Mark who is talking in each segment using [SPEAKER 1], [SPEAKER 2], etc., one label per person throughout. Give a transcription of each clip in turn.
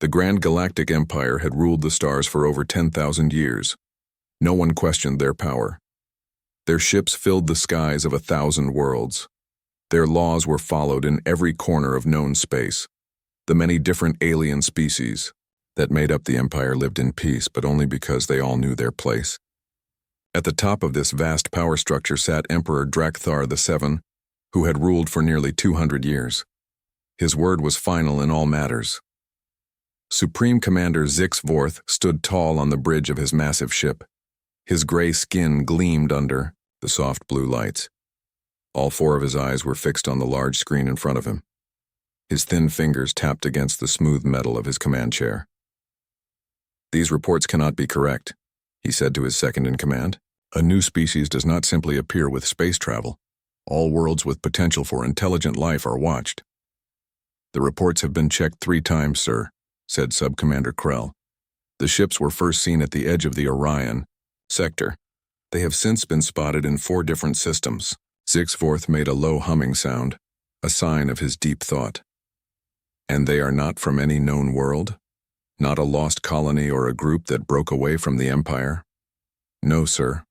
[SPEAKER 1] The Grand Galactic Empire had ruled the stars for over 10,000 years. No one questioned their power. Their ships filled the skies of 1,000 worlds. Their laws were followed in every corner of known space. The many different alien species that made up the empire lived in peace, but only because they all knew their place. At the top of this vast power structure sat Emperor Drakthar VII, who had ruled for nearly 200 years. His word was final in all matters. Supreme Commander Zix Vorth stood tall on the bridge of his massive ship. His gray skin gleamed under the soft blue lights. All four of his eyes were fixed on the large screen in front of him. His thin fingers tapped against the smooth metal of his command chair. "These reports cannot be correct," he said to his second-in-command. "A new species does not simply appear with space travel. All worlds with potential for intelligent life are watched." "The reports have been checked 3 times, sir," said Sub-Commander Krell. "The ships were first seen at the edge of the Orion sector. They have since been spotted in 4 different systems." Zixvorth made a low humming sound, a sign of his deep thought. "And they are not from any known world? Not a lost colony or a group that broke away from the Empire?" "No, sir.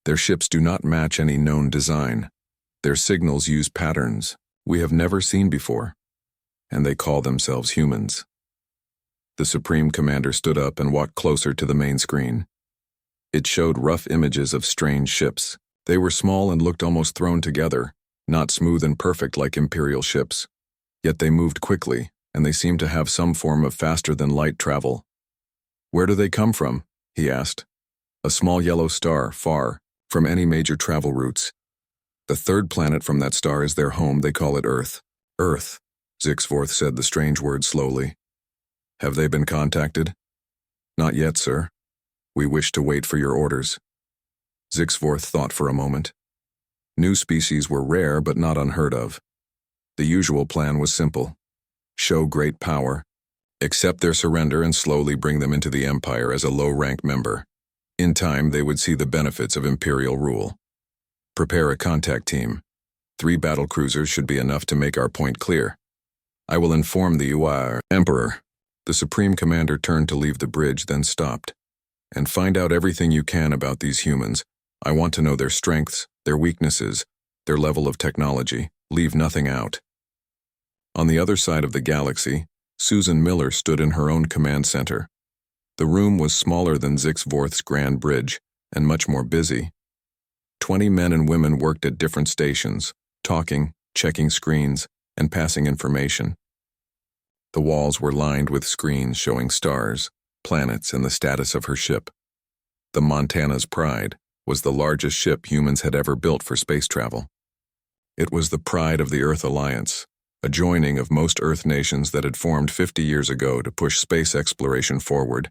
[SPEAKER 1] Their ships do not match any known design. Their signals use patterns we have never seen before, and they call themselves humans." The Supreme Commander stood up and walked closer to the main screen. It showed rough images of strange ships. They were small and looked almost thrown together, not smooth and perfect like Imperial ships. Yet they moved quickly, and they seemed to have some form of faster-than-light travel. "Where do they come from?" he asked. "A small yellow star, far from any major travel routes. The 3rd planet from that star is their home. They call it Earth." "Earth," Zixvorth said the strange word slowly. "Have they been contacted?" "Not yet, sir. We wish to wait for your orders." Zixvorth thought for a moment. New species were rare but not unheard of. The usual plan was simple: show great power, accept their surrender, and slowly bring them into the Empire as a low-ranked member. In time, they would see the benefits of Imperial rule. "Prepare a contact team. 3 battlecruisers should be enough to make our point clear. I will inform the UR Emperor." The Supreme Commander turned to leave the bridge, then stopped. "And find out everything you can about these humans. I want to know their strengths, their weaknesses, their level of technology. Leave nothing out." On the other side of the galaxy, Susan Miller stood in her own command center. The room was smaller than Zixvorth's grand bridge, and much more busy. 20 men and women worked at different stations, talking, checking screens, and passing information. The walls were lined with screens showing stars, planets, and the status of her ship. The Montana's Pride was the largest ship humans had ever built for space travel. It was the pride of the Earth Alliance, a joining of most Earth nations that had formed 50 years ago to push space exploration forward.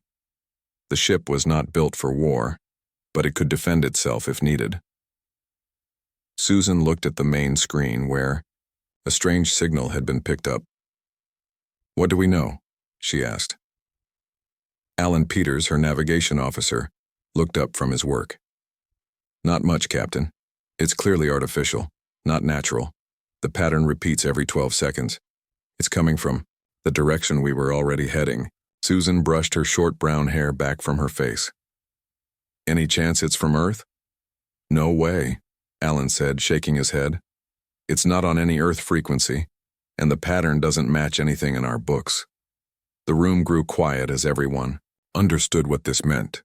[SPEAKER 1] The ship was not built for war, but it could defend itself if needed. Susan looked at the main screen where a strange signal had been picked up. "What do we know?" she asked. Alan Peters, her navigation officer, looked up from his work. "Not much, Captain. It's clearly artificial, not natural. The pattern repeats every 12 seconds. It's coming from the direction we were already heading." Susan brushed her short brown hair back from her face. "Any chance it's from Earth?" "No way," Alan said, shaking his head. "It's not on any Earth frequency, and the pattern doesn't match anything in our books." The room grew quiet as everyone understood what this meant.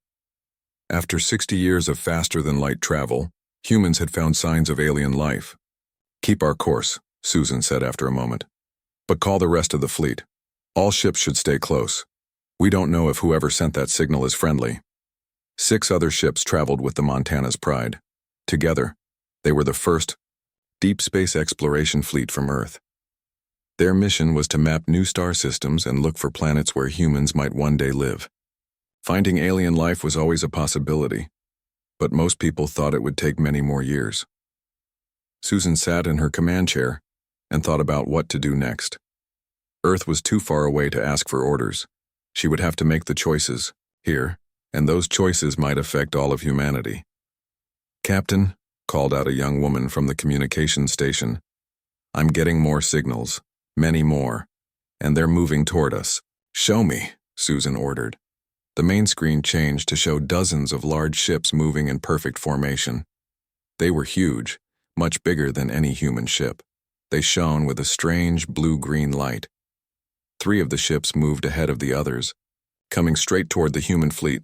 [SPEAKER 1] After 60 years of faster-than-light travel, humans had found signs of alien life. "Keep our course," Susan said after a moment. "But call the rest of the fleet. All ships should stay close. We don't know if whoever sent that signal is friendly." 6 other ships traveled with the Montana's Pride. Together, they were the first deep space exploration fleet from Earth. Their mission was to map new star systems and look for planets where humans might one day live. Finding alien life was always a possibility, but most people thought it would take many more years. Susan sat in her command chair and thought about what to do next. Earth was too far away to ask for orders. She would have to make the choices here, and those choices might affect all of humanity. "Captain," called out a young woman from the communications station, "I'm getting more signals, many more, and they're moving toward us." "Show me," Susan ordered. The main screen changed to show dozens of large ships moving in perfect formation. They were huge, much bigger than any human ship. They shone with a strange blue-green light. 3 of the ships moved ahead of the others, coming straight toward the human fleet.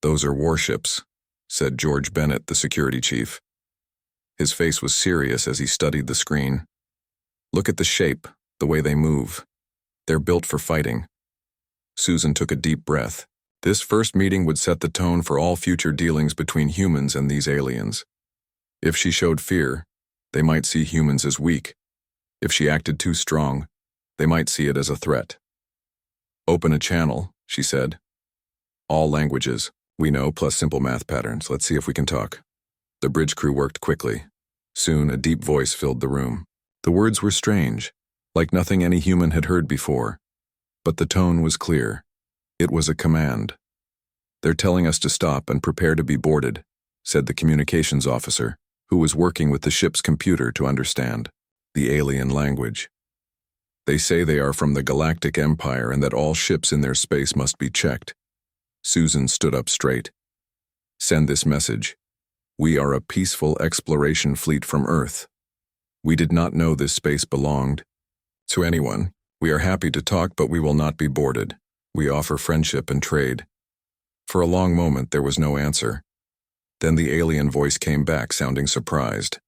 [SPEAKER 1] "Those are warships," said George Bennett, the security chief. His face was serious as he studied the screen. "Look at the shape, the way they move. They're built for fighting." Susan took a deep breath. This first meeting would set the tone for all future dealings between humans and these aliens. If she showed fear, they might see humans as weak. If she acted too strong, they might see it as a threat. "Open a channel," she said. "All languages, we know, plus simple math patterns. Let's see if we can talk." The bridge crew worked quickly. Soon, a deep voice filled the room. The words were strange, like nothing any human had heard before. But the tone was clear. It was a command. "They're telling us to stop and prepare to be boarded," said the communications officer, who was working with the ship's computer to understand the alien language. "They say they are from the Galactic Empire and that all ships in their space must be checked." Susan stood up straight. "Send this message. We are a peaceful exploration fleet from Earth. We did not know this space belonged to anyone. We are happy to talk, but we will not be boarded. We offer friendship and trade." For a long moment there was no answer. Then the alien voice came back, sounding surprised.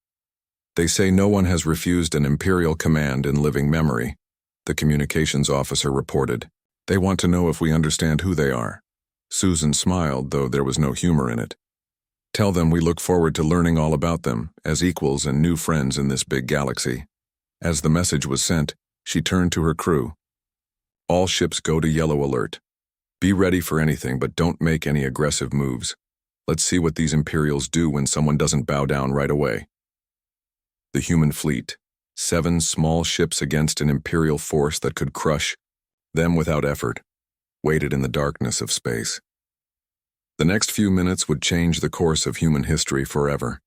[SPEAKER 1] "They say no one has refused an Imperial command in living memory," the communications officer reported. "They want to know if we understand who they are." Susan smiled, though there was no humor in it. "Tell them we look forward to learning all about them, as equals and new friends in this big galaxy." As the message was sent, she turned to her crew. "All ships go to yellow alert. Be ready for anything, but don't make any aggressive moves. Let's see what these Imperials do when someone doesn't bow down right away." The human fleet, 7 small ships against an Imperial force that could crush them without effort, waited in the darkness of space. The next few minutes would change the course of human history forever.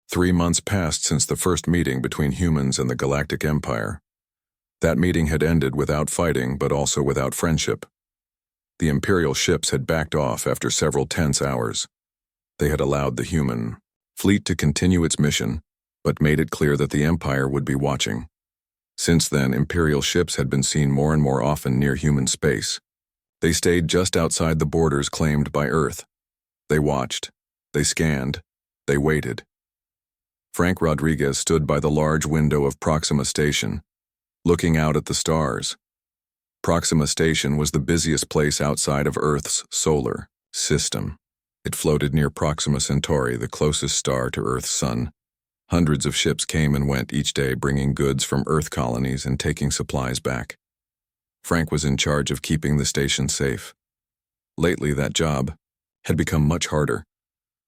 [SPEAKER 1] 3 months passed since the first meeting between humans and the Galactic Empire. That meeting had ended without fighting, but also without friendship. The Imperial ships had backed off after several tense hours. They had allowed the human fleet to continue its mission, but made it clear that the Empire would be watching. Since then, Imperial ships had been seen more and more often near human space. They stayed just outside the borders claimed by Earth. They watched. They scanned. They waited. Frank Rodriguez stood by the large window of Proxima Station, looking out at the stars. Proxima Station was the busiest place outside of Earth's solar system. It floated near Proxima Centauri, the closest star to Earth's sun. Hundreds of ships came and went each day, bringing goods from Earth colonies and taking supplies back. Frank was in charge of keeping the station safe. Lately, that job had become much harder.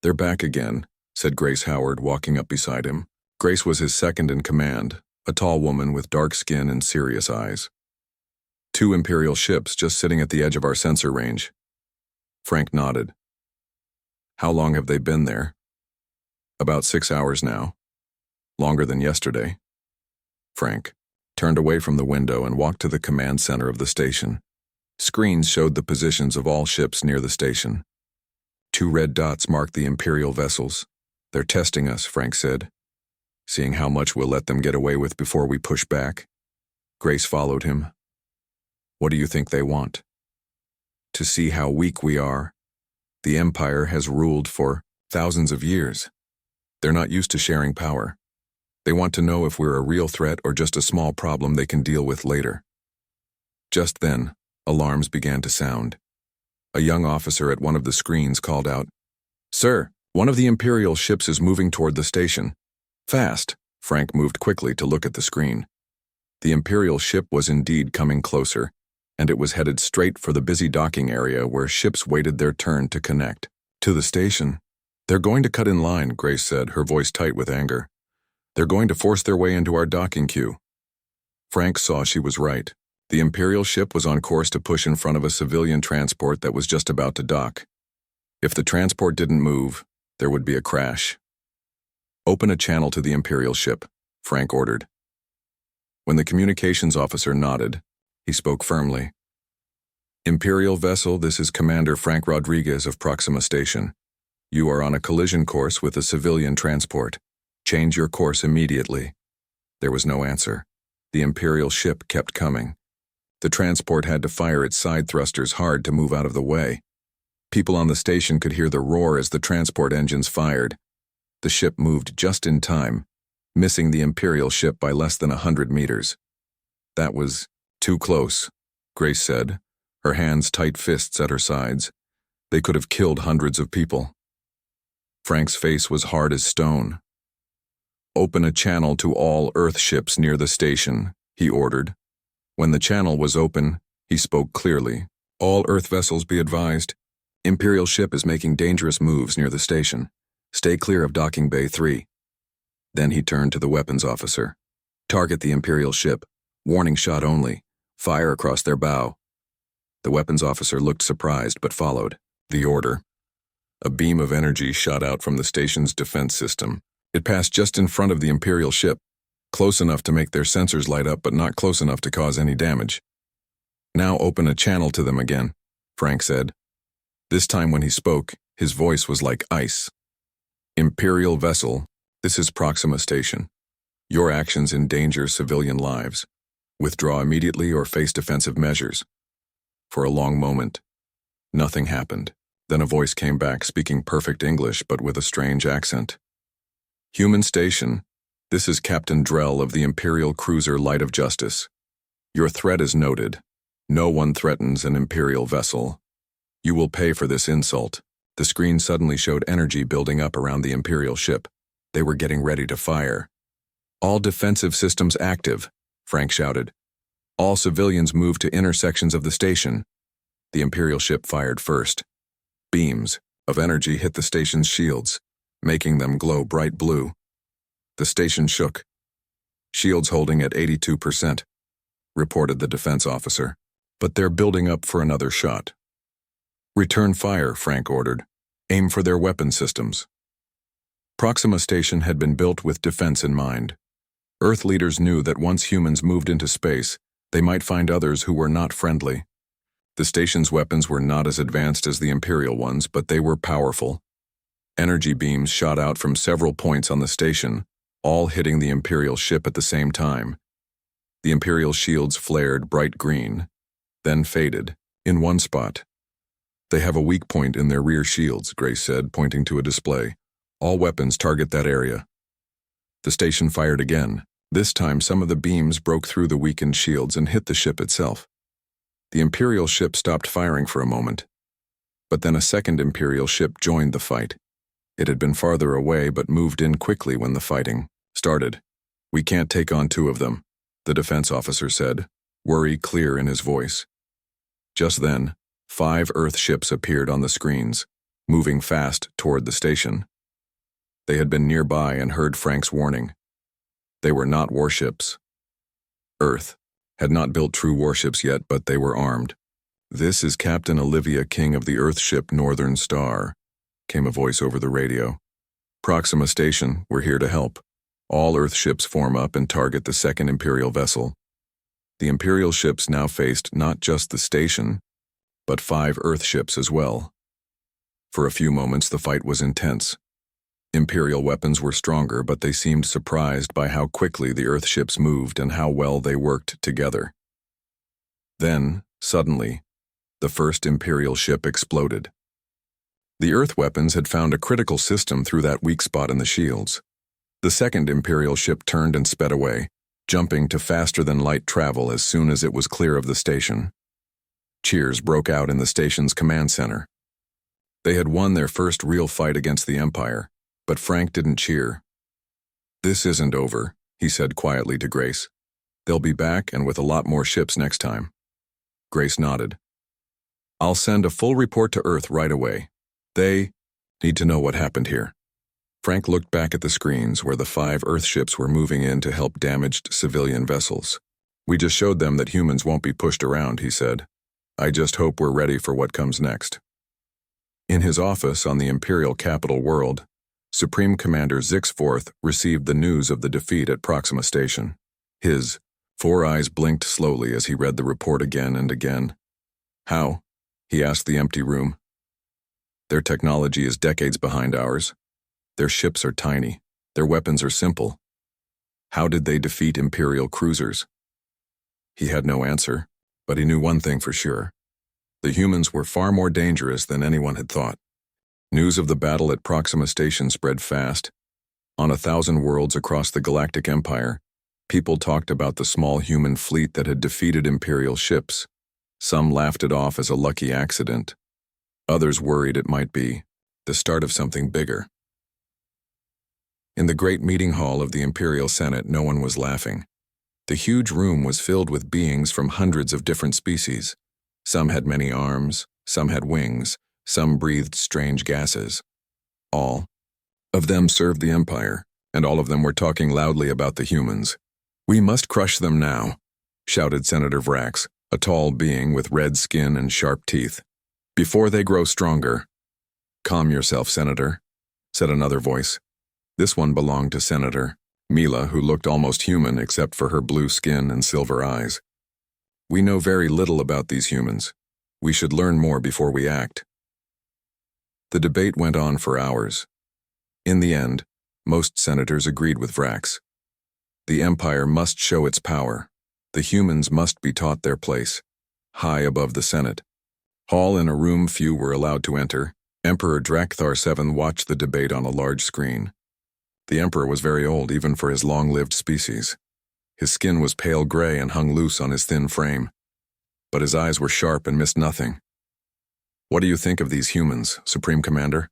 [SPEAKER 1] "They're back again," said Grace Howard, walking up beside him. Grace was his second in command, a tall woman with dark skin and serious eyes. "2 Imperial ships just sitting at the edge of our sensor range." Frank nodded. "How long have they been there?" "About 6 hours now. Longer than yesterday." Frank turned away from the window and walked to the command center of the station. Screens showed the positions of all ships near the station. 2 red dots marked the Imperial vessels. "They're testing us," Frank said, "seeing how much we'll let them get away with before we push back." Grace followed him. "What do you think they want?" "To see how weak we are. The Empire has ruled for thousands of years. They're not used to sharing power. They want to know if we're a real threat or just a small problem they can deal with later." Just then, alarms began to sound. A young officer at one of the screens called out, "Sir, one of the Imperial ships is moving toward the station. Fast." Frank moved quickly to look at the screen. The Imperial ship was indeed coming closer, and it was headed straight for the busy docking area where ships waited their turn to connect to the station. "They're going to cut in line," Grace said, her voice tight with anger. "They're going to force their way into our docking queue." Frank saw she was right. The Imperial ship was on course to push in front of a civilian transport that was just about to dock. If the transport didn't move, there would be a crash. "Open a channel to the Imperial ship," Frank ordered. When the communications officer nodded, he spoke firmly. Imperial vessel, this is Commander Frank Rodriguez of Proxima Station. You are on a collision course with a civilian transport. Change your course immediately. There was no answer. The Imperial ship kept coming. The transport had to fire its side thrusters hard to move out of the way. People on the station could hear the roar as the transport engines fired. The ship moved just in time, missing the Imperial ship by less than 100 meters. That was too close, Grace said, her hands tight fists at her sides. They could have killed hundreds of people. Frank's face was hard as stone. Open a channel to all Earth ships near the station, he ordered. When the channel was open, he spoke clearly. All Earth vessels be advised. Imperial ship is making dangerous moves near the station. Stay clear of Docking Bay 3. Then he turned to the weapons officer. Target the Imperial ship. Warning shot only. Fire across their bow. The weapons officer looked surprised but followed the order. A beam of energy shot out from the station's defense system. It passed just in front of the Imperial ship, close enough to make their sensors light up but not close enough to cause any damage. Now open a channel to them again, Frank said. This time when he spoke, his voice was like ice. Imperial vessel, this is Proxima Station. Your actions endanger civilian lives. Withdraw immediately or face defensive measures. For a long moment, nothing happened. Then a voice came back speaking perfect English but with a strange accent. Human Station, this is Captain Drell of the Imperial cruiser Light of Justice. Your threat is noted. No one threatens an Imperial vessel. You will pay for this insult. The screen suddenly showed energy building up around the Imperial ship. They were getting ready to fire. All defensive systems active, Frank shouted. All civilians move to intersections of the station. The Imperial ship fired first. Beams of energy hit the station's shields, making them glow bright blue. The station shook. Shields holding at 82%, reported the defense officer. But they're building up for another shot. Return fire, Frank ordered. Aim for their weapon systems. Proxima Station had been built with defense in mind. Earth leaders knew that once humans moved into space, they might find others who were not friendly. The station's weapons were not as advanced as the Imperial ones, but they were powerful. Energy beams shot out from several points on the station, all hitting the Imperial ship at the same time. The Imperial shields flared bright green, then faded, in one spot. They have a weak point in their rear shields, Grace said, pointing to a display. All weapons target that area. The station fired again. This time some of the beams broke through the weakened shields and hit the ship itself. The Imperial ship stopped firing for a moment. But then a second Imperial ship joined the fight. It had been farther away but moved in quickly when the fighting started. We can't take on two of them, the defense officer said, worry clear in his voice. Just then, 5 Earth ships appeared on the screens, moving fast toward the station. They had been nearby and heard Frank's warning. They were not warships. Earth had not built true warships yet, but they were armed. This is Captain Olivia King of the Earth ship Northern Star, came a voice over the radio. Proxima Station, we're here to help. All Earth ships form up and target the second Imperial vessel. The Imperial ships now faced not just the station, but 5 Earth ships as well. For a few moments the fight was intense. Imperial weapons were stronger, but they seemed surprised by how quickly the Earth ships moved and how well they worked together. Then, suddenly, the first Imperial ship exploded. The Earth weapons had found a critical system through that weak spot in the shields. The second Imperial ship turned and sped away, jumping to faster-than-light travel as soon as it was clear of the station. Cheers broke out in the station's command center. They had won their first real fight against the Empire, but Frank didn't cheer. This isn't over, he said quietly to Grace. They'll be back and with a lot more ships next time. Grace nodded. I'll send a full report to Earth right away. They need to know what happened here. Frank looked back at the screens where the 5 Earth ships were moving in to help damaged civilian vessels. We just showed them that humans won't be pushed around, he said. I just hope we're ready for what comes next. In his office on the Imperial capital world, Supreme Commander Zixforth received the news of the defeat at Proxima Station. His 4 eyes blinked slowly as he read the report again and again. How? He asked the empty room. Their technology is decades behind ours. Their ships are tiny. Their weapons are simple. How did they defeat Imperial cruisers? He had no answer, but he knew one thing for sure. The humans were far more dangerous than anyone had thought. News of the battle at Proxima Station spread fast. On 1,000 worlds across the Galactic Empire, people talked about the small human fleet that had defeated Imperial ships. Some laughed it off as a lucky accident. Others worried it might be the start of something bigger. In the great meeting hall of the Imperial Senate, no one was laughing. The huge room was filled with beings from hundreds of different species. Some had many arms, some had wings, some breathed strange gases. All of them served the Empire, and all of them were talking loudly about the humans. "We must crush them now," shouted Senator Vrax, a tall being with red skin and sharp teeth, "before they grow stronger." "Calm yourself, Senator," said another voice. This one belonged to Senator Mila, who looked almost human except for her blue skin and silver eyes. "We know very little about these humans. We should learn more before we act." The debate went on for hours. In the end, most senators agreed with Vrax. The Empire must show its power. The humans must be taught their place, high above the Senate. Hall in a room few were allowed to enter, Emperor Drakthar VII watched the debate on a large screen. The Emperor was very old, even for his long-lived species. His skin was pale gray and hung loose on his thin frame. But his eyes were sharp and missed nothing. "What do you think of these humans, Supreme Commander?"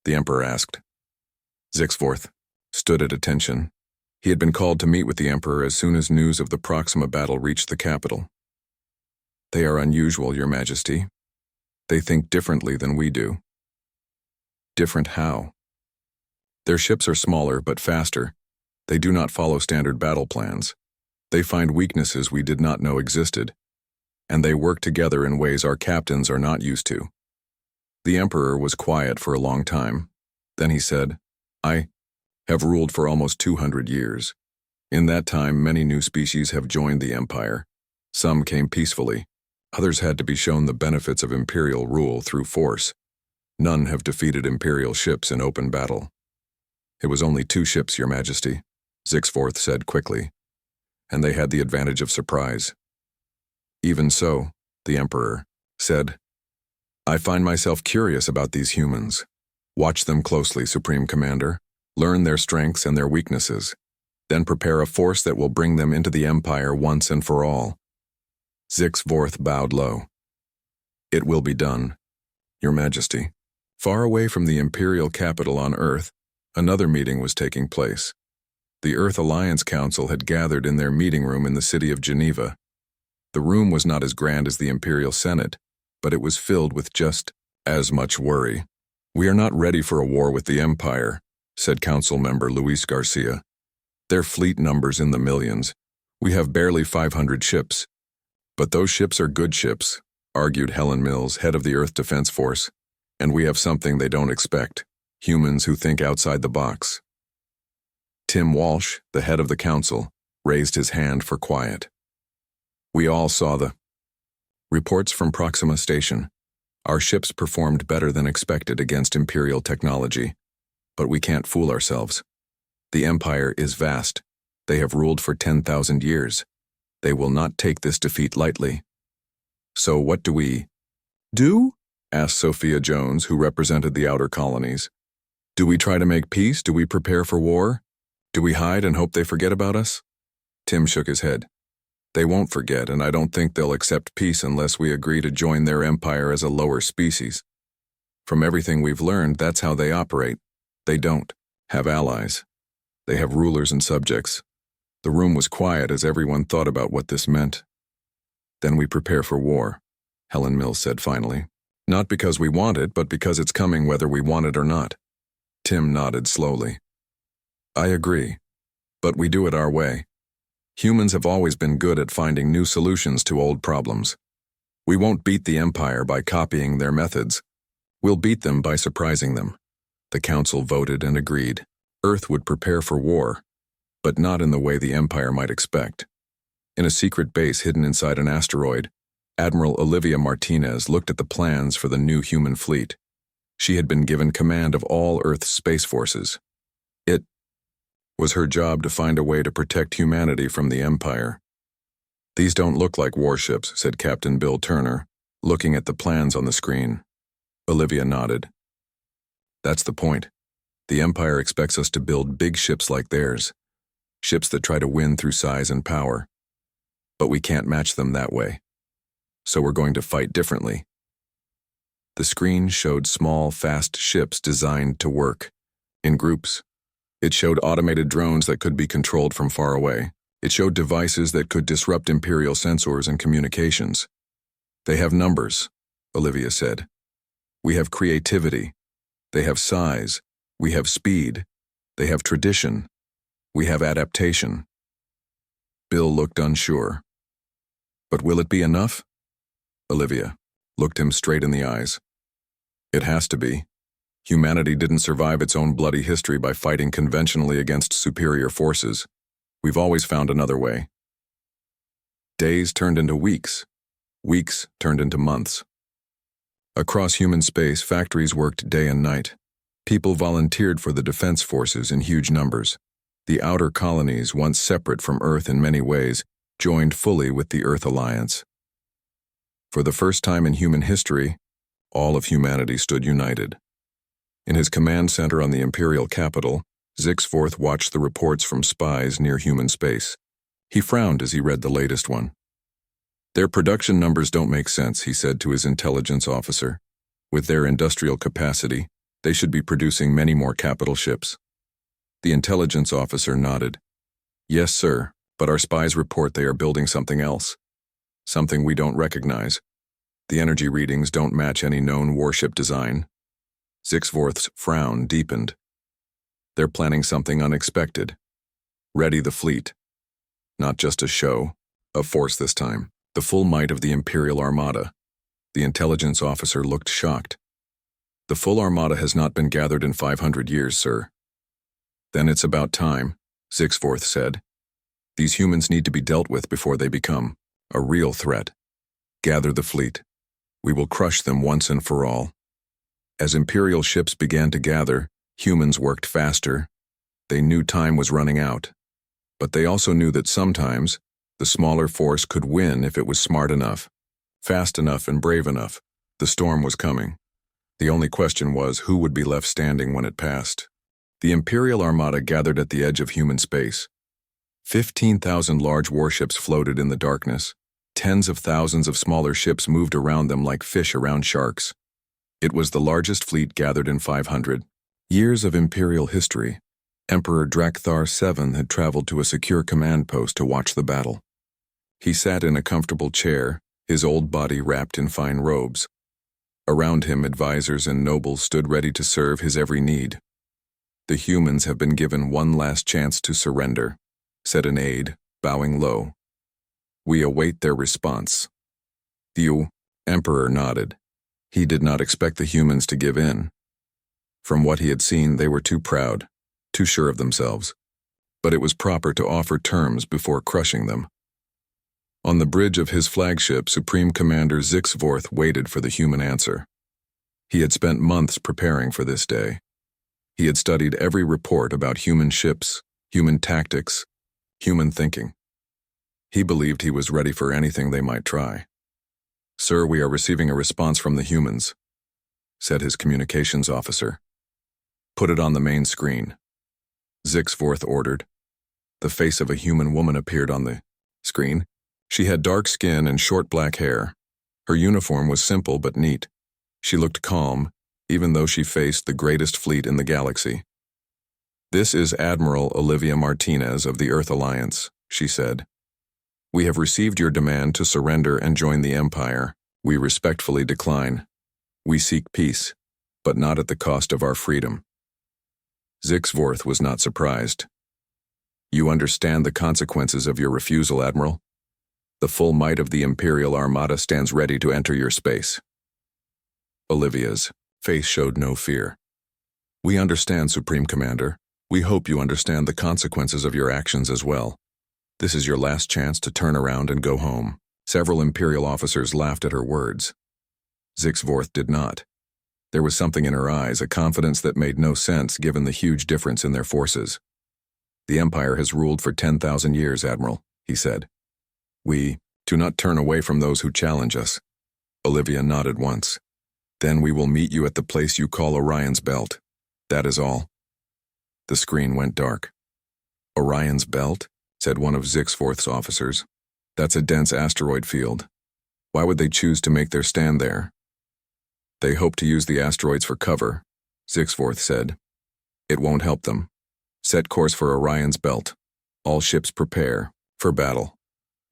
[SPEAKER 1] the Emperor asked. Zixforth stood at attention. He had been called to meet with the Emperor as soon as news of the Proxima battle reached the capital. "They are unusual, Your Majesty. They think differently than we do." "Different how?" "Their ships are smaller but faster. They do not follow standard battle plans. They find weaknesses we did not know existed. And they work together in ways our captains are not used to." The Emperor was quiet for a long time. Then he said, "I have ruled for almost 200 years. In that time, many new species have joined the Empire. Some came peacefully. Others had to be shown the benefits of Imperial rule through force. None have defeated Imperial ships in open battle." "It was only 2 ships, Your Majesty," Zixforth said quickly, "and they had the advantage of surprise." "Even so," the Emperor said, "I find myself curious about these humans. Watch them closely, Supreme Commander. Learn their strengths and their weaknesses. Then prepare a force that will bring them into the Empire once and for all." Zixforth bowed low. "It will be done, Your Majesty." Far away from the Imperial capital on Earth, another meeting was taking place. The Earth Alliance Council had gathered in their meeting room in the city of Geneva. The room was not as grand as the Imperial Senate, but it was filled with just as much worry. "We are not ready for a war with the Empire," said Council member Luis Garcia. "Their fleet numbers in the millions. We have barely 500 ships. But those ships are good ships," argued Helen Mills, head of the Earth Defense Force. "And we have something they don't expect. Humans who think outside the box." Tim Walsh, the head of the council, raised his hand for quiet. "We all saw the reports from Proxima Station. Our ships performed better than expected against Imperial technology. But we can't fool ourselves. The Empire is vast. They have ruled for 10,000 years. They will not take this defeat lightly. So what do we do?" asked Sophia Jones, who represented the outer colonies. "Do we try to make peace? Do we prepare for war? Do we hide and hope they forget about us?" Tim shook his head. "They won't forget, and I don't think they'll accept peace unless we agree to join their empire as a lower species. From everything we've learned, that's how they operate. They don't have allies. They have rulers and subjects." The room was quiet as everyone thought about what this meant. "Then we prepare for war," Helen Mills said finally. "Not because we want it, but because it's coming whether we want it or not." Tim nodded slowly. "I agree, but we do it our way. Humans have always been good at finding new solutions to old problems. We won't beat the Empire by copying their methods. We'll beat them by surprising them." The council voted and agreed. Earth would prepare for war, but not in the way the Empire might expect. In a secret base hidden inside an asteroid, Admiral Olivia Martinez looked at the plans for the new human fleet. She had been given command of all Earth's space forces. It was her job to find a way to protect humanity from the Empire. "These don't look like warships," said Captain Bill Turner, looking at the plans on the screen. Olivia nodded. "That's the point. The Empire expects us to build big ships like theirs, ships that try to win through size and power. But we can't match them that way. So we're going to fight differently." The screen showed small, fast ships designed to work in groups. It showed automated drones that could be controlled from far away. It showed devices that could disrupt Imperial sensors and communications. "They have numbers," Olivia said. "We have creativity. They have size. We have speed. They have tradition. We have adaptation." Bill looked unsure. "But will it be enough?" Olivia looked him straight in the eyes. "It has to be. Humanity didn't survive its own bloody history by fighting conventionally against superior forces. We've always found another way." Days turned into weeks. Weeks turned into months. Across human space, factories worked day and night. People volunteered for the defense forces in huge numbers. The outer colonies, once separate from Earth in many ways, joined fully with the Earth Alliance. For the first time in human history, all of humanity stood united. In his command center on the Imperial capital, Zixforth watched the reports from spies near human space. He frowned as he read the latest one. "Their production numbers don't make sense," he said to his intelligence officer. "With their industrial capacity, they should be producing many more capital ships." The intelligence officer nodded. "Yes, sir, but our spies report they are building something else. Something we don't recognize. The energy readings don't match any known warship design." Zixforth's frown deepened. "They're planning something unexpected. Ready the fleet. Not just a show, a force this time. The full might of the Imperial Armada." The intelligence officer looked shocked. "The full Armada has not been gathered in 500 years, sir." "Then it's about time," Zixforth said. "These humans need to be dealt with before they become a real threat. Gather the fleet. We will crush them once and for all." As Imperial ships began to gather, humans worked faster. They knew time was running out. But they also knew that sometimes the smaller force could win if it was smart enough, fast enough, and brave enough. The storm was coming. The only question was who would be left standing when it passed. The Imperial Armada gathered at the edge of human space. 15,000 large warships floated in the darkness. Tens of thousands of smaller ships moved around them like fish around sharks. It was the largest fleet gathered in 500 years of Imperial history. Emperor Drakthar VII had traveled to a secure command post to watch the battle. He sat in a comfortable chair, his old body wrapped in fine robes. Around him, advisors and nobles stood ready to serve his every need. "The humans have been given one last chance to surrender," said an aide, bowing low. "We await their response." The Emperor nodded. He did not expect the humans to give in. From what he had seen, they were too proud, too sure of themselves. But it was proper to offer terms before crushing them. On the bridge of his flagship, Supreme Commander Zixforth waited for the human answer. He had spent months preparing for this day. He had studied every report about human ships, human tactics, human thinking. He believed he was ready for anything they might try. "Sir, we are receiving a response from the humans," said his communications officer. "Put it on the main screen," Zixforth ordered. The face of a human woman appeared on the screen. She had dark skin and short black hair. Her uniform was simple but neat. She looked calm, even though she faced the greatest fleet in the galaxy. "This is Admiral Olivia Martinez of the Earth Alliance," she said. "We have received your demand to surrender and join the Empire. We respectfully decline. We seek peace, but not at the cost of our freedom." Zixforth was not surprised. "You understand the consequences of your refusal, Admiral? The full might of the Imperial Armada stands ready to enter your space." Olivia's face showed no fear. "We understand, Supreme Commander. We hope you understand the consequences of your actions as well. This is your last chance to turn around and go home." Several Imperial officers laughed at her words. Zixvorth did not. There was something in her eyes, a confidence that made no sense given the huge difference in their forces. "The Empire has ruled for 10,000 years, Admiral," he said. "We do not turn away from those who challenge us." Olivia nodded once. "Then we will meet you at the place you call Orion's Belt. That is all." The screen went dark. "Orion's Belt?" said one of Zixvorth's officers. "That's a dense asteroid field. Why would they choose to make their stand there?" "They hope to use the asteroids for cover," Zixvorth said. "It won't help them. Set course for Orion's Belt. All ships prepare for battle."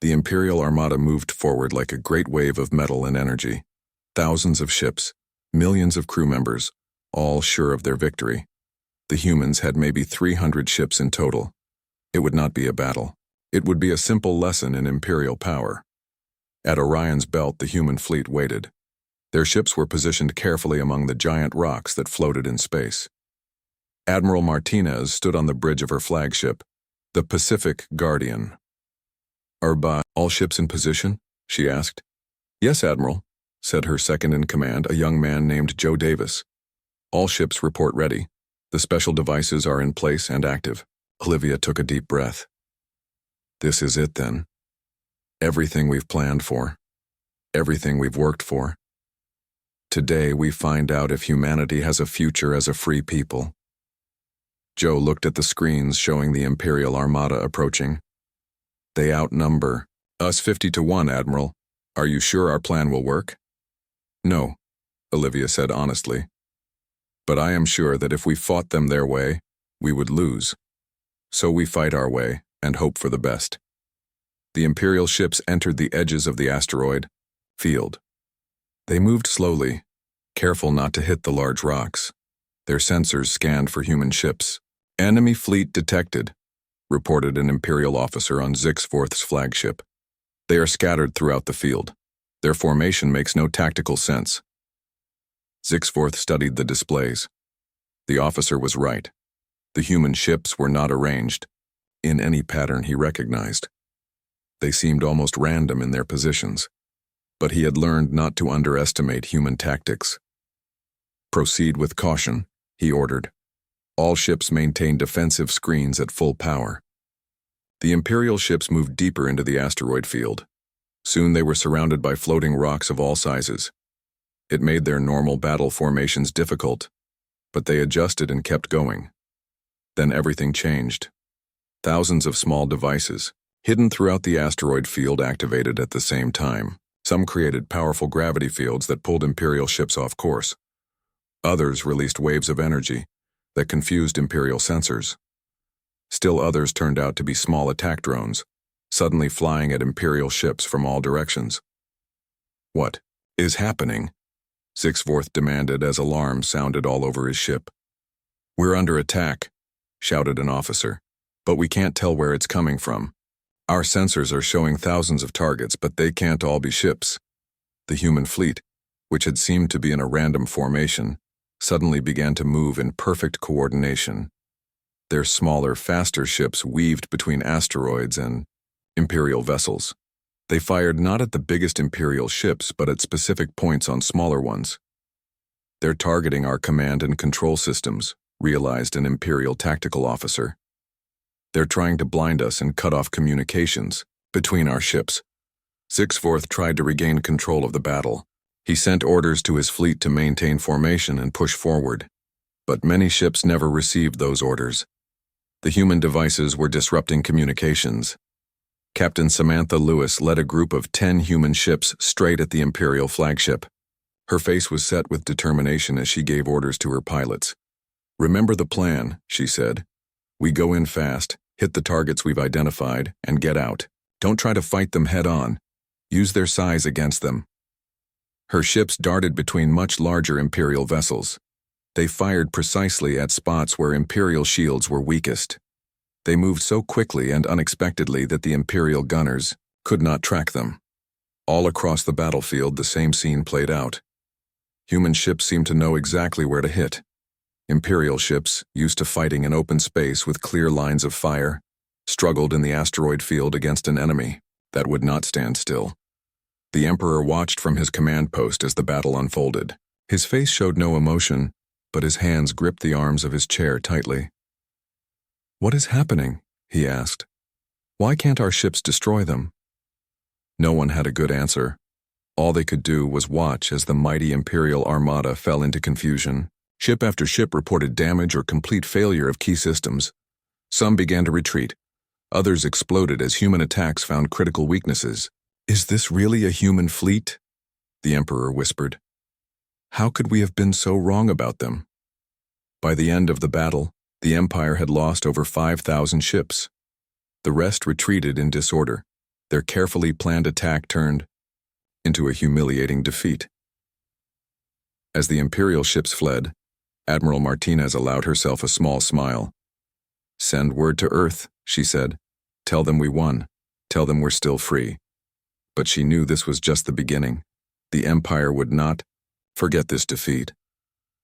[SPEAKER 1] The Imperial Armada moved forward like a great wave of metal and energy. Thousands of ships, millions of crew members, all sure of their victory. The humans had maybe 300 ships in total. It would not be a battle. It would be a simple lesson in Imperial power. At Orion's Belt, the human fleet waited. Their ships were positioned carefully among the giant rocks that floated in space. Admiral Martinez stood on the bridge of her flagship, the Pacific Guardian. "Are all ships in position?" she asked. "Yes, Admiral," said her second-in-command, a young man named Joe Davis. "All ships report ready. The special devices are in place and active." Olivia took a deep breath. "This is it, then. Everything we've planned for. Everything we've worked for. Today we find out if humanity has a future as a free people." Joe looked at the screens showing the Imperial Armada approaching. "They outnumber us 50 to 1, Admiral. Are you sure our plan will work?" "No," Olivia said honestly. "But I am sure that if we fought them their way, we would lose. So we fight our way and hope for the best." The Imperial ships entered the edges of the asteroid field. They moved slowly, careful not to hit the large rocks. Their sensors scanned for human ships. "Enemy fleet detected," reported an Imperial officer on Zixvorth's flagship. "They are scattered throughout the field. Their formation makes no tactical sense." Zixvorth studied the displays. The officer was right. The human ships were not arranged in any pattern he recognized. They seemed almost random in their positions. But he had learned not to underestimate human tactics. "Proceed with caution," he ordered. "All ships maintain defensive screens at full power." The Imperial ships moved deeper into the asteroid field. Soon they were surrounded by floating rocks of all sizes. It made their normal battle formations difficult, but they adjusted and kept going. Then everything changed. Thousands of small devices, hidden throughout the asteroid field, activated at the same time. Some created powerful gravity fields that pulled Imperial ships off course. Others released waves of energy that confused Imperial sensors. Still others turned out to be small attack drones, suddenly flying at Imperial ships from all directions. "What is happening?" Zixvorth demanded as alarm sounded all over his ship. "We're under attack," shouted an officer, "but we can't tell where it's coming from. Our sensors are showing thousands of targets, but they can't all be ships." The human fleet, which had seemed to be in a random formation, suddenly began to move in perfect coordination. Their smaller, faster ships weaved between asteroids and Imperial vessels. They fired not at the biggest Imperial ships, but at specific points on smaller ones. "They're targeting our command and control systems," realized an Imperial tactical officer. "They're trying to blind us and cut off communications between our ships." Zixvorth tried to regain control of the battle. He sent orders to his fleet to maintain formation and push forward. But many ships never received those orders. The human devices were disrupting communications. Captain Samantha Lewis led a group of 10 human ships straight at the Imperial flagship. Her face was set with determination as she gave orders to her pilots. "Remember the plan," she said. "We go in fast, hit the targets we've identified, and get out. Don't try to fight them head-on. Use their size against them." Her ships darted between much larger Imperial vessels. They fired precisely at spots where Imperial shields were weakest. They moved so quickly and unexpectedly that the Imperial gunners could not track them. All across the battlefield, the same scene played out. Human ships seemed to know exactly where to hit. Imperial ships, used to fighting in open space with clear lines of fire, struggled in the asteroid field against an enemy that would not stand still. The Emperor watched from his command post as the battle unfolded. His face showed no emotion, but his hands gripped the arms of his chair tightly. "What is happening?" he asked. "Why can't our ships destroy them?" No one had a good answer. All they could do was watch as the mighty Imperial Armada fell into confusion. Ship after ship reported damage or complete failure of key systems. Some began to retreat. Others exploded as human attacks found critical weaknesses. "Is this really a human fleet?" the Emperor whispered. "How could we have been so wrong about them?" By the end of the battle, the Empire had lost over 5,000 ships. The rest retreated in disorder. Their carefully planned attack turned into a humiliating defeat. As the Imperial ships fled, Admiral Martinez allowed herself a small smile. "Send word to Earth," she said. "Tell them we won. Tell them we're still free." But she knew this was just the beginning. The Empire would not forget this defeat.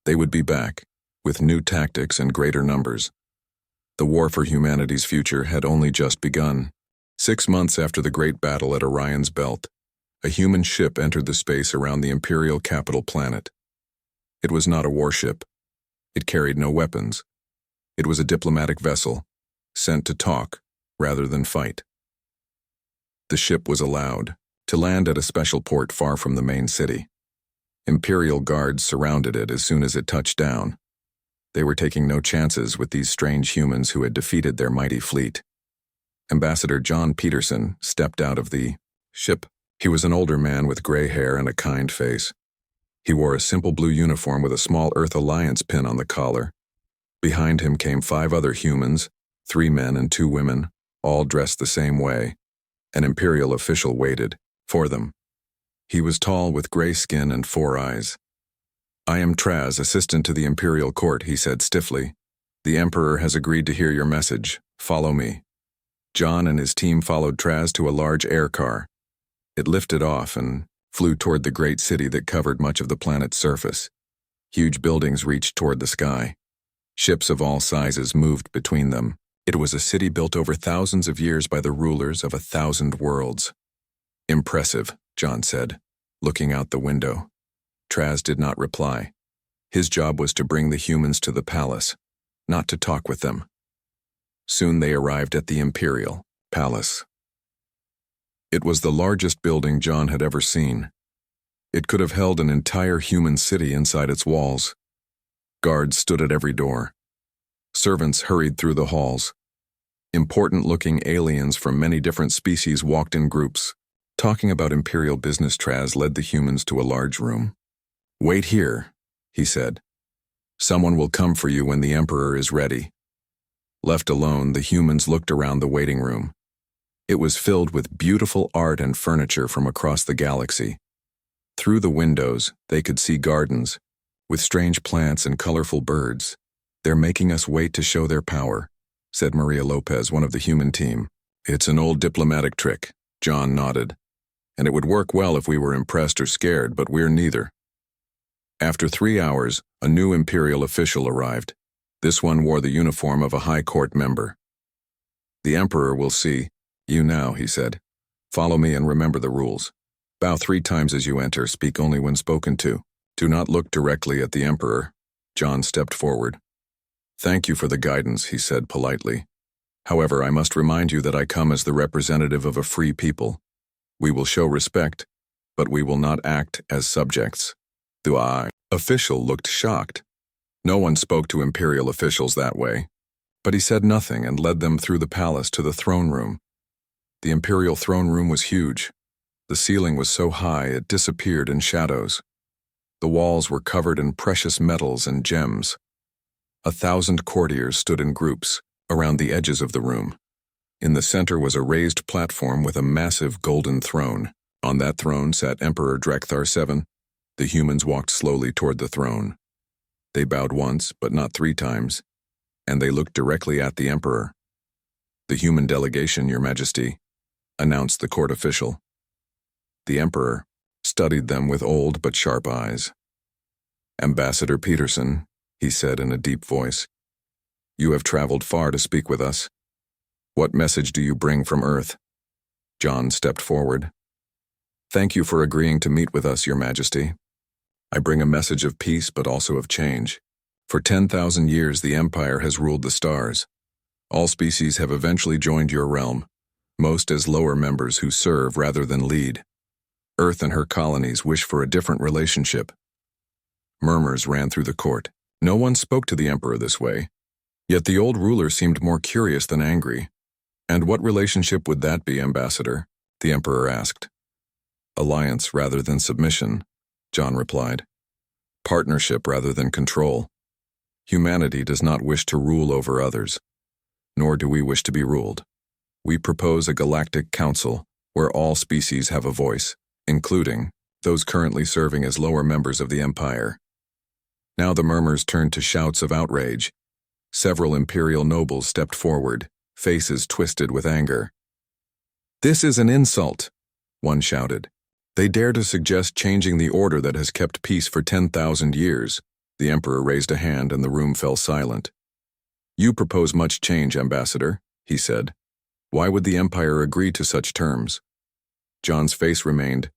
[SPEAKER 1] They would be back, with new tactics and greater numbers. The war for humanity's future had only just begun. 6 months after the great battle at Orion's Belt, a human ship entered the space around the Imperial capital planet. It was not a warship. It carried no weapons. It was a diplomatic vessel, sent to talk rather than fight. The ship was allowed to land at a special port far from the main city. Imperial guards surrounded it as soon as it touched down. They were taking no chances with these strange humans who had defeated their mighty fleet. Ambassador John Peterson stepped out of the ship. He was an older man with gray hair and a kind face. He wore a simple blue uniform with a small Earth Alliance pin on the collar. Behind him came 5 other humans, 3 men and 2 women, all dressed the same way. An Imperial official waited for them. He was tall with gray skin and 4 eyes. "I am Traz, assistant to the Imperial Court," he said stiffly. "The Emperor has agreed to hear your message. Follow me." John and his team followed Traz to a large air car. It lifted off and flew toward the great city that covered much of the planet's surface. Huge buildings reached toward the sky. Ships of all sizes moved between them. It was a city built over thousands of years by the rulers of 1,000 worlds. "Impressive," John said, looking out the window. Traz did not reply. His job was to bring the humans to the palace, not to talk with them. Soon they arrived at the Imperial Palace. It was the largest building John had ever seen. It could have held an entire human city inside its walls. Guards stood at every door. Servants hurried through the halls. Important-looking aliens from many different species walked in groups. Talking about Imperial business, Traz led the humans to a large room. "Wait here," he said. "Someone will come for you when the Emperor is ready." Left alone, the humans looked around the waiting room. It was filled with beautiful art and furniture from across the galaxy. Through the windows, they could see gardens, with strange plants and colorful birds. "They're making us wait to show their power," said Maria Lopez, one of the human team. "It's an old diplomatic trick," John nodded. "And it would work well if we were impressed or scared, but we're neither." After 3 hours, a new Imperial official arrived. This one wore the uniform of a High Court member. "The Emperor will see you now," he said. "Follow me and remember the rules. Bow 3 times as you enter, speak only when spoken to. Do not look directly at the Emperor." John stepped forward. "Thank you for the guidance," he said politely. "However, I must remind you that I come as the representative of a free people. We will show respect, but we will not act as subjects." The official looked shocked. No one spoke to Imperial officials that way. But he said nothing and led them through the palace to the throne room. The Imperial throne room was huge. The ceiling was so high it disappeared in shadows. The walls were covered in precious metals and gems. 1,000 courtiers stood in groups around the edges of the room. In the center was a raised platform with a massive golden throne. On that throne sat Emperor Drekthar VII. The humans walked slowly toward the throne. They bowed once, but not 3 times, and they looked directly at the Emperor. "The human delegation, Your Majesty," announced the court official. The Emperor studied them with old but sharp eyes. "Ambassador Peterson," he said in a deep voice, "you have traveled far to speak with us. What message do you bring from Earth?" John stepped forward. Thank you for agreeing to meet with us, Your Majesty. I bring a message of peace but also of change. For 10,000 years, the Empire has ruled the stars. All species have eventually joined your realm, most as lower members who serve rather than lead. Earth and her colonies wish for a different relationship. Murmurs ran through the court. No one spoke to the Emperor this way, yet the old ruler seemed more curious than angry. And what relationship would that be, Ambassador? The Emperor asked. Alliance rather than submission, John replied. Partnership rather than control. Humanity does not wish to rule over others, nor do we wish to be ruled. We propose a galactic council where all species have a voice, including those currently serving as lower members of the Empire. Now the murmurs turned to shouts of outrage. Several imperial nobles stepped forward, faces twisted with anger. This is an insult, one shouted. They dare to suggest changing the order that has kept peace for 10,000 years. The Emperor raised a hand and the room fell silent. You propose much change, Ambassador, he said. Why would the Empire agree to such terms? John's face remained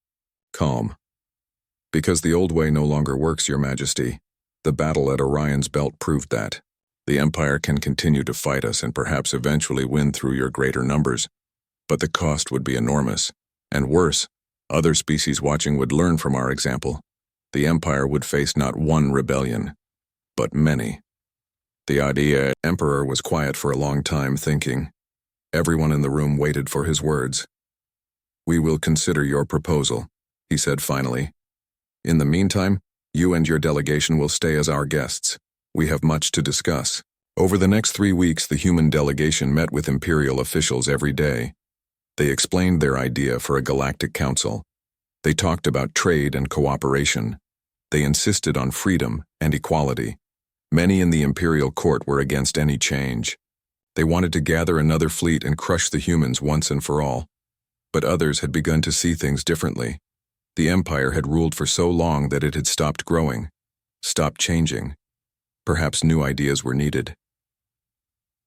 [SPEAKER 1] calm. Because the old way no longer works, Your Majesty. The battle at Orion's belt proved that. The Empire can continue to fight us and perhaps eventually win through your greater numbers, but the cost would be enormous. And worse, other species watching would learn from our example. The Empire would face not one rebellion, but many. The Emperor was quiet for a long time, thinking. Everyone in the room waited for his words. We will consider your proposal, he said finally. In the meantime, you and your delegation will stay as our guests. We have much to discuss. Over the next 3 weeks, the human delegation met with Imperial officials every day. They explained their idea for a galactic council. They talked about trade and cooperation. They insisted on freedom and equality. Many in the Imperial court were against any change. They wanted to gather another fleet and crush the humans once and for all. But others had begun to see things differently. The Empire had ruled for so long that it had stopped growing, stopped changing. Perhaps new ideas were needed.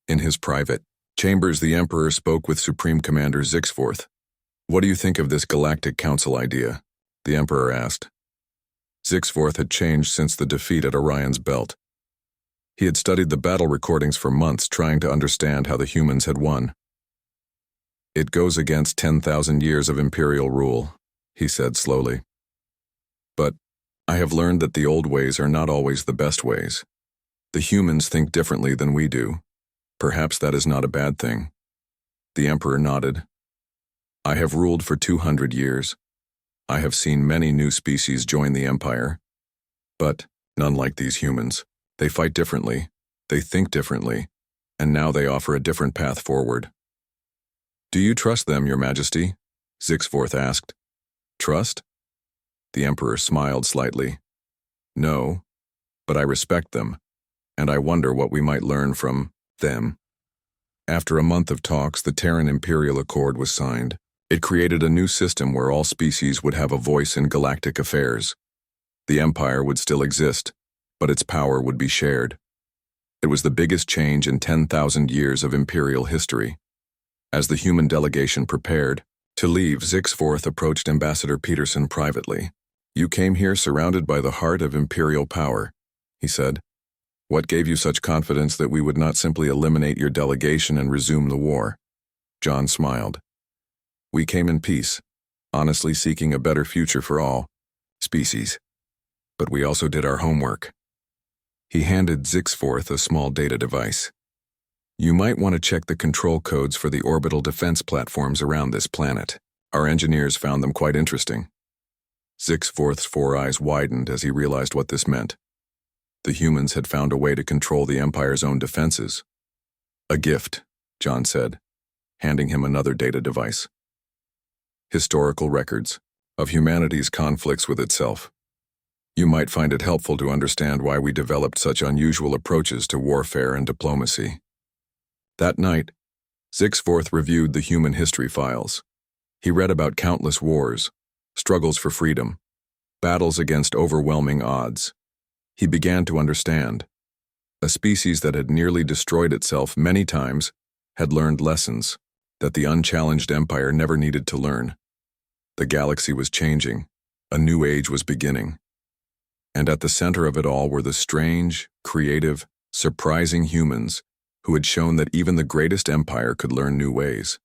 [SPEAKER 1] In his private chambers, the Emperor spoke with Supreme Commander Zixforth. What do you think of this Galactic Council idea? The Emperor asked. Zixforth had changed since the defeat at Orion's belt. He had studied the battle recordings for months, trying to understand how the humans had won. It goes against 10,000 years of Imperial rule, he said slowly. But I have learned that the old ways are not always the best ways. The humans think differently than we do. Perhaps that is not a bad thing. The Emperor nodded. I have ruled for 200 years. I have seen many new species join the Empire. But none like these humans. They fight differently, they think differently, and now they offer a different path forward. Do you trust them, Your Majesty? Zixforth asked. Trust? The Emperor smiled slightly. No, but I respect them, and I wonder what we might learn from them. After a month of talks, the Terran Imperial Accord was signed. It created a new system where all species would have a voice in galactic affairs. The Empire would still exist, but its power would be shared. It was the biggest change in 10,000 years of Imperial history. As the human delegation prepared to leave, Zixforth approached Ambassador Peterson privately. You came here surrounded by the heart of Imperial power, he said. What gave you such confidence that we would not simply eliminate your delegation and resume the war? John smiled. We came in peace, honestly seeking a better future for all species. But we also did our homework. He handed Zixforth a small data device. You might want to check the control codes for the orbital defense platforms around this planet. Our engineers found them quite interesting. Zixforth's 4 eyes widened as he realized what this meant. The humans had found a way to control the Empire's own defenses. A gift, John said, handing him another data device. Historical records of humanity's conflicts with itself. You might find it helpful to understand why we developed such unusual approaches to warfare and diplomacy. That night, Zixforth reviewed the human history files. He read about countless wars, struggles for freedom, battles against overwhelming odds. He began to understand. A species that had nearly destroyed itself many times had learned lessons that the unchallenged empire never needed to learn. The galaxy was changing. A new age was beginning. And at the center of it all were the strange, creative, surprising humans who had shown that even the greatest empire could learn new ways.